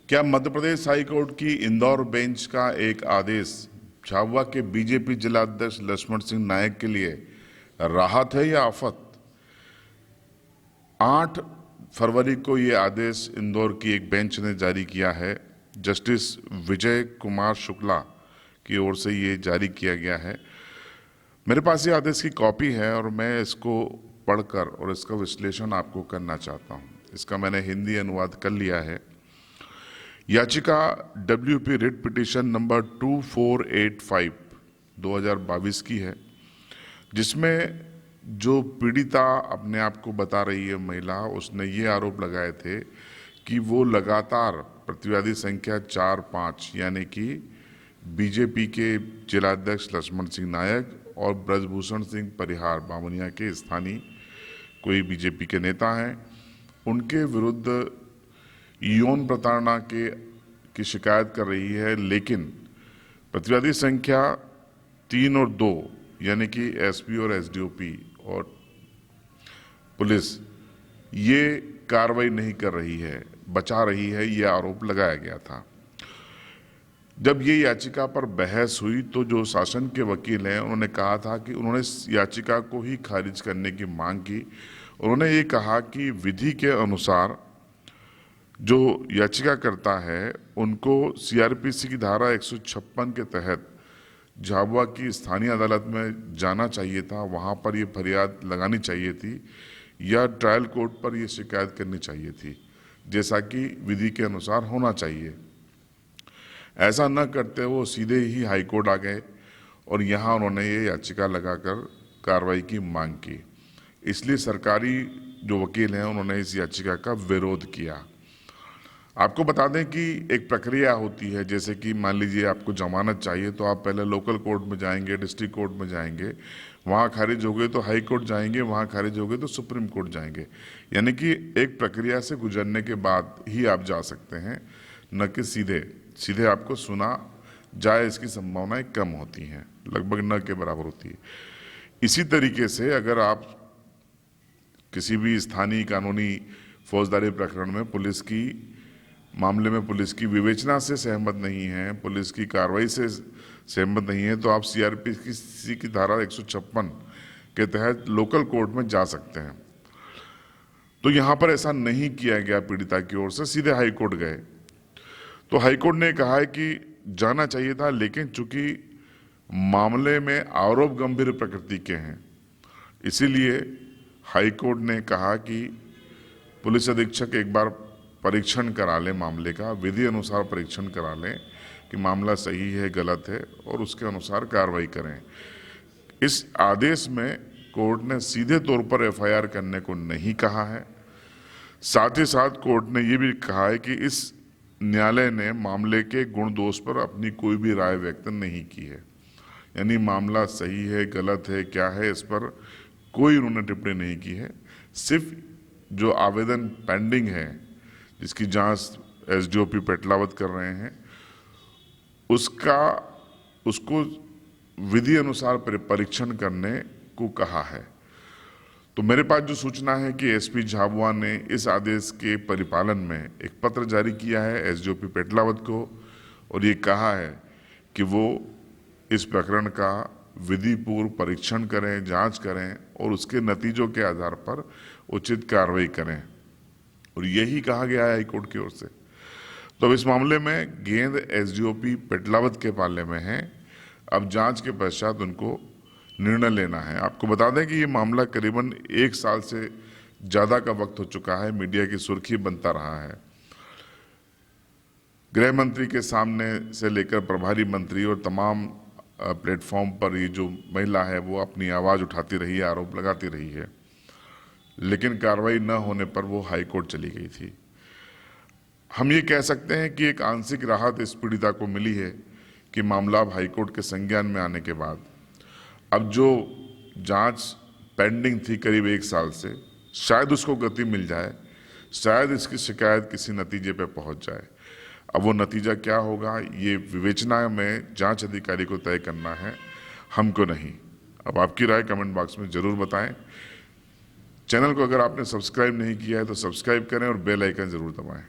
क्या Madhya Pradesh high court की Indore bench का एक आदेश झाबुआ के बीजेपी जिलाध्यक्ष लक्ष्मण सिंह नायक के लिए राहत है या आफत? 8 फरवरी को ये आदेश इंदौर की एक बेंच ने जारी किया है। जस्टिस विजय कुमार शुक्ला की ओर से ये जारी किया गया है। मेरे पास ये आदेश की कॉपी है और मैं इसको पढ़कर और इसका विश्लेषण आपको करना चाहता हूँ। इसका मैंने हिंदी अनुवाद कर लिया है। याचिका WP रिट पिटीशन नंबर 2485 2022 की है, जिसमें जो पीड़िता अपने आप को बता रही है महिला, उसने ये आरोप लगाए थे कि वो लगातार प्रतिवादी संख्या 4-5 यानी कि बीजेपी के जिलाध्यक्ष लक्ष्मण सिंह नायक और ब्रजभूषण सिंह परिहार बामुनिया के स्थानीय कोई बीजेपी के नेता हैं, उनके विरुद्ध यौन प्रताड़ना की शिकायत कर रही है। लेकिन प्रतिवादी संख्या 3 और 2 यानी कि SP और SDOP और पुलिस ये कार्रवाई नहीं कर रही है, बचा रही है, ये आरोप लगाया गया था। जब ये याचिका पर बहस हुई तो जो शासन के वकील हैं उन्होंने कहा था कि उन्होंने इस याचिका को ही खारिज करने की मांग की। उन्होंने ये कहा कि विधि के अनुसार जो याचिका करता है उनको CRPC की धारा 156 के तहत झाबुआ की स्थानीय अदालत में जाना चाहिए था, वहाँ पर ये फरियाद लगानी चाहिए थी या ट्रायल कोर्ट पर ये शिकायत करनी चाहिए थी, जैसा कि विधि के अनुसार होना चाहिए। ऐसा न करते वो सीधे ही हाई कोर्ट आ गए और यहाँ उन्होंने ये याचिका लगाकर कार्रवाई की मांग की। इसलिए सरकारी जो वकील हैं उन्होंने इस याचिका का विरोध किया। आपको बता दें कि एक प्रक्रिया होती है, जैसे कि मान लीजिए आपको जमानत चाहिए तो आप पहले लोकल कोर्ट में जाएंगे, डिस्ट्रिक्ट कोर्ट में जाएंगे, वहाँ खारिज हो गए तो हाई कोर्ट जाएंगे, वहाँ खारिज हो गए तो सुप्रीम कोर्ट जाएंगे। यानी कि एक प्रक्रिया से गुजरने के बाद ही आप जा सकते हैं, न कि सीधे आपको सुना जाए इसकी संभावनाएं कम होती हैं, लगभग न के बराबर होती है। इसी तरीके से अगर आप किसी भी स्थानीय कानूनी फौजदारी प्रकरण में मामले में पुलिस की विवेचना से सहमत नहीं है, पुलिस की कार्रवाई से सहमत नहीं है, तो आप CRPC की धारा 156 के तहत लोकल कोर्ट में जा सकते हैं। तो यहाँ पर ऐसा नहीं किया गया, पीड़िता की ओर से सीधे हाई कोर्ट गए। तो हाई कोर्ट ने कहा है कि जाना चाहिए था, लेकिन चूंकि मामले में आरोप गंभीर प्रकृति के हैं, इसीलिए हाई कोर्ट ने कहा कि पुलिस अधीक्षक एक बार परीक्षण करा लें मामले का, विधि अनुसार परीक्षण करा लें कि मामला सही है गलत है और उसके अनुसार कार्रवाई करें। इस आदेश में कोर्ट ने सीधे तौर पर FIR करने को नहीं कहा है। साथ ही साथ कोर्ट ने ये भी कहा है कि इस न्यायालय ने मामले के गुण दोष पर अपनी कोई भी राय व्यक्त नहीं की है, यानी मामला सही है गलत है क्या है इस पर कोई उन्होंने टिप्पणी नहीं की है। सिर्फ जो आवेदन पेंडिंग है जिसकी जांच SDOP पेटलावत कर रहे हैं उसको विधि अनुसार परीक्षण करने को कहा है। तो मेरे पास जो सूचना है कि SP झाबुआ ने इस आदेश के परिपालन में एक पत्र जारी किया है SDOP पेटलावत को और ये कहा है कि वो इस प्रकरण का विधि पूर्व परीक्षण करें, जांच करें और उसके नतीजों के आधार पर उचित कार्रवाई करें, और यही कहा गया है हाईकोर्ट की ओर से। तो अब इस मामले में गेंद SDOP पेटलावत के पाले में है। अब जांच के पश्चात उनको निर्णय लेना है। आपको बता दें कि ये मामला करीबन 1 साल से ज़्यादा का वक्त हो चुका है, मीडिया की सुर्खी बनता रहा है। गृह मंत्री के सामने से लेकर प्रभारी मंत्री और तमाम प्लेटफॉर्म पर ये जो महिला है वो अपनी आवाज़ उठाती रही है, आरोप लगाती रही है, लेकिन कार्रवाई न होने पर वो हाई कोर्ट चली गई थी। हम ये कह सकते हैं कि एक आंशिक राहत इस पीड़िता को मिली है कि मामला अब हाई कोर्ट के संज्ञान में आने के बाद अब जो जांच पेंडिंग थी करीब 1 साल से, शायद उसको गति मिल जाए, शायद इसकी शिकायत किसी नतीजे पर पहुंच जाए। अब वो नतीजा क्या होगा ये विवेचना में जांच अधिकारी को तय करना है, हमको नहीं। अब आपकी राय कमेंट बॉक्स में ज़रूर बताएं। चैनल को अगर आपने सब्सक्राइब नहीं किया है तो सब्सक्राइब करें और बेल आइकन ज़रूर दबाएं।